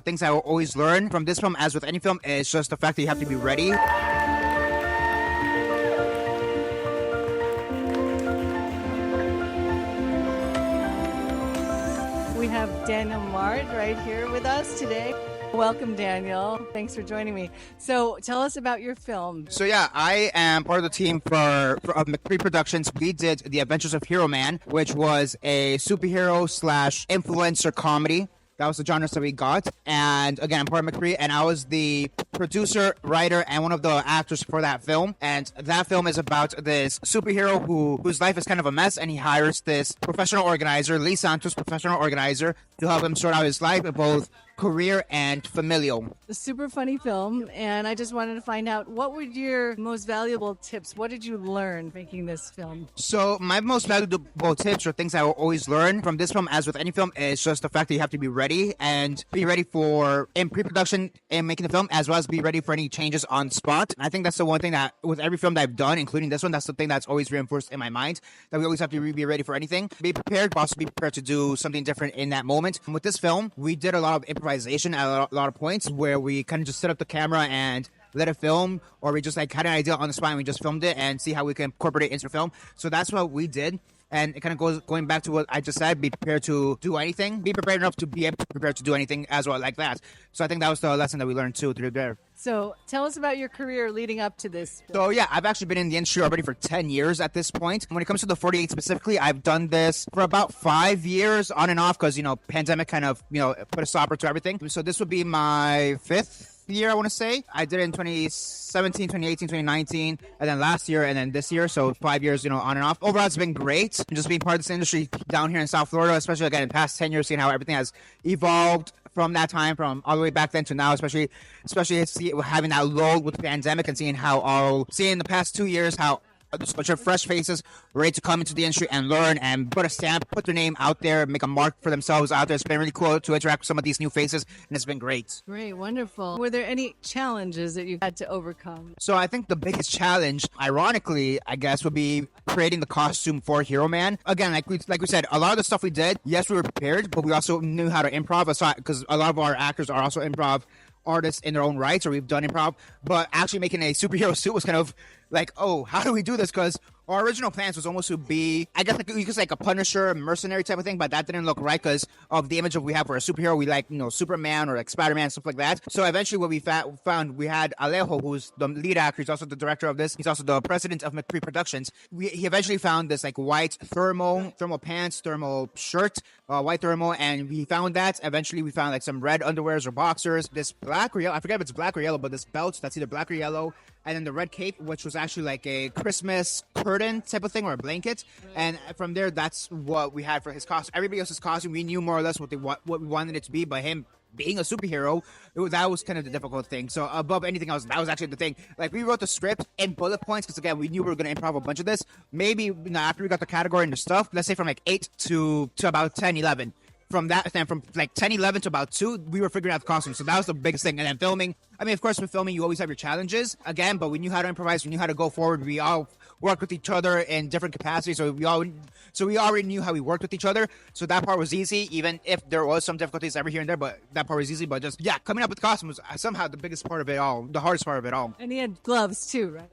things I will always learn from this film, as with any film, is just the fact that you have to be ready. We have Daniel Mart right here with us today. Welcome, Daniel. Thanks for joining me. So tell us about your film. So yeah, I am part of the team for McCree Productions. We did The Adventures of Hero Man, which was a superhero slash influencer comedy. That was the genres that we got. And again, I'm part of McCree, and I was the producer, writer, and one of the actors for that film. And that film is about this superhero whose life is kind of a mess, and he hires this professional organizer, Lee Santos, professional organizer, to help him sort out his life, both career and familial. A super funny film, and I just wanted to find out, what were your most valuable tips? What did you learn making this film? So my most valuable tips or things I will always learn from this film, as with any film, is just the fact that you have to be ready, and be ready for in pre-production and making the film, as well as be ready for any changes on spot. And I think that's the one thing that with every film that I've done, including this one, that's the thing that's always reinforced in my mind, that we always have to be ready for anything. Be prepared, but also be prepared to do something different in that moment. And with this film, we did a lot of improvisation at a lot of points, where we kind of just set up the camera and let it film, or we just like had an idea on the spot and we just filmed it and see how we can incorporate it into film. So that's what we did. And it kind of going back to what I just said, be prepared to do anything. Be prepared enough to be able to prepare to do anything as well, like that. So I think that was the lesson that we learned too through there. So tell us about your career leading up to this. So yeah, I've actually been in the industry already for 10 years at this point. When it comes to the 48 specifically, I've done this for about 5 years on and off, because, pandemic kind of, put a stopper to everything. So this would be my 5th year, I want to say. I did it in 2017, 2018, 2019, and then last year, and then this year. So 5 years, on and off. Overall, it's been great. Just being part of this industry down here in South Florida, especially again in the past 10 years, seeing how everything has evolved from that time, from all the way back then to now, especially having that lull with the pandemic, and seeing the past 2 years how a bunch of fresh faces ready to come into the industry and learn and put a stamp, put their name out there, make a mark for themselves out there. It's been really cool to interact with some of these new faces, and it's been great. Great, wonderful. Were there any challenges that you had to overcome? So I think the biggest challenge, ironically, I guess, would be creating the costume for Hero Man. Again, like we said, a lot of the stuff we did, yes, we were prepared, but we also knew how to improv, because a lot of our actors are also improv artists in their own rights, or we've done improv, but actually making a superhero suit was kind of like, oh, how do we do this? Because our original plans was almost to be, I guess, you could say like a Punisher, mercenary type of thing, but that didn't look right because of the image that we have for a superhero. We like, Superman or like Spider-Man, stuff like that. So eventually what we found, we had Alejo, who's the lead actor. He's also the director of this. He's also the president of McCree Productions. He eventually found this like white thermal pants, thermal shirt, white thermal, and we found that. Eventually we found like some red underwears or boxers, this black or yellow, I forget if it's black or yellow, but this belt that's either black or yellow, and then the red cape, which was actually like a Christmas curtain type of thing, or a blanket. And from there, that's what we had for his costume. Everybody else's costume, we knew more or less what we wanted it to be, but him being a superhero, that was kind of the difficult thing. So above anything else, that was actually the thing. Like, we wrote the script in bullet points, because again, we knew we were going to improv a bunch of this. Maybe after we got the category and the stuff, let's say from like 8 to about 10, 11. From that, then from like 10, 11 to about 2, we were figuring out the costumes. So that was the biggest thing. And then filming, I mean, of course, with filming, you always have your challenges, again, but we knew how to improvise. We knew how to go forward. We all worked with each other in different capacities. So we already knew how we worked with each other. So that part was easy, even if there was some difficulties every here and there, but that part was easy. But just, yeah, coming up with costumes was somehow the biggest part of it all, the hardest part of it all. And he had gloves too, right?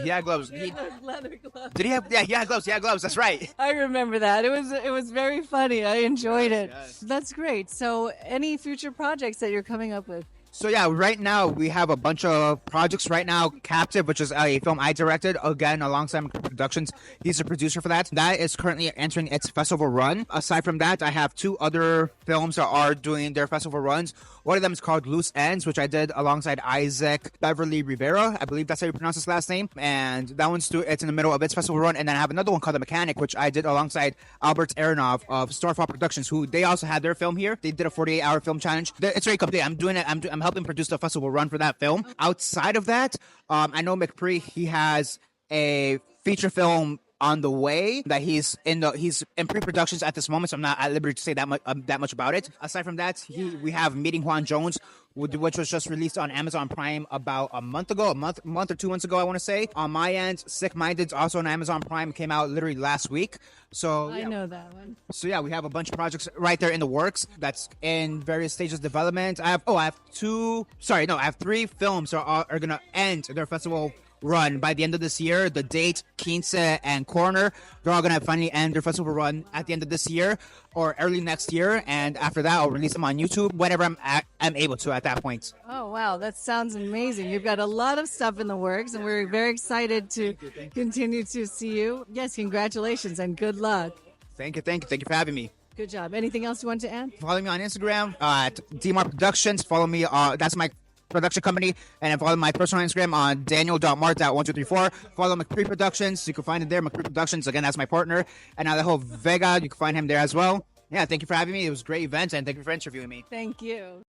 He had gloves. He had those leather gloves. Did he have? Yeah, he had gloves. He had gloves. That's right. I remember that. It was very funny. I enjoyed it. Yes. That's great. So, any future projects that you're coming up with? So yeah, right now we have a bunch of projects right now. Captive, which is a film I directed, again, alongside McCree Productions. He's the producer for that. That is currently entering its festival run. Aside from that, I have 2 other films that are doing their festival runs. One of them is called Loose Ends, which I did alongside Isaac Beverly Rivera. I believe that's how you pronounce his last name. And that one's it's in the middle of its festival run. And then I have another one called The Mechanic, which I did alongside Albert Aronov of Starfall Productions, who they also had their film here. They did a 48-hour film challenge. It's very complete. I'm doing it. I'm helping produce the festival run for that film. Outside of that, I know McCree, he has a feature film on the way that he's in pre-productions at this moment, so I'm not at liberty to say that much about it. Aside from that, we have Meeting Juan Jones, which was just released on Amazon Prime about a month or 2 months ago, I want to say. On my end, Sick Minded's also on Amazon Prime, came out literally last week. So I know that one. So yeah, we have a bunch of projects right there in the works that's in various stages of development. I have 3 films that are gonna end their festival run by the end of this year. The Date, Quince, and Corner, they're all gonna finally end their festival run at the end of this year or early next year, and after that I'll release them on YouTube whenever I'm able to at that point. Oh, wow. That sounds amazing. You've got a lot of stuff in the works, and we're very excited to continue to see you. Yes, congratulations and good luck. Thank you for having me. Good job. Anything else you want to add? Follow me on Instagram at DMart Productions. Follow me, that's my production company, and follow my personal Instagram on daniel.mart.1234. Follow McCree Productions. You can find it there. McCree Productions, again, that's my partner. And Alejo Vega, you can find him there as well. Yeah, thank you for having me. It was a great event, and thank you for interviewing me. Thank you.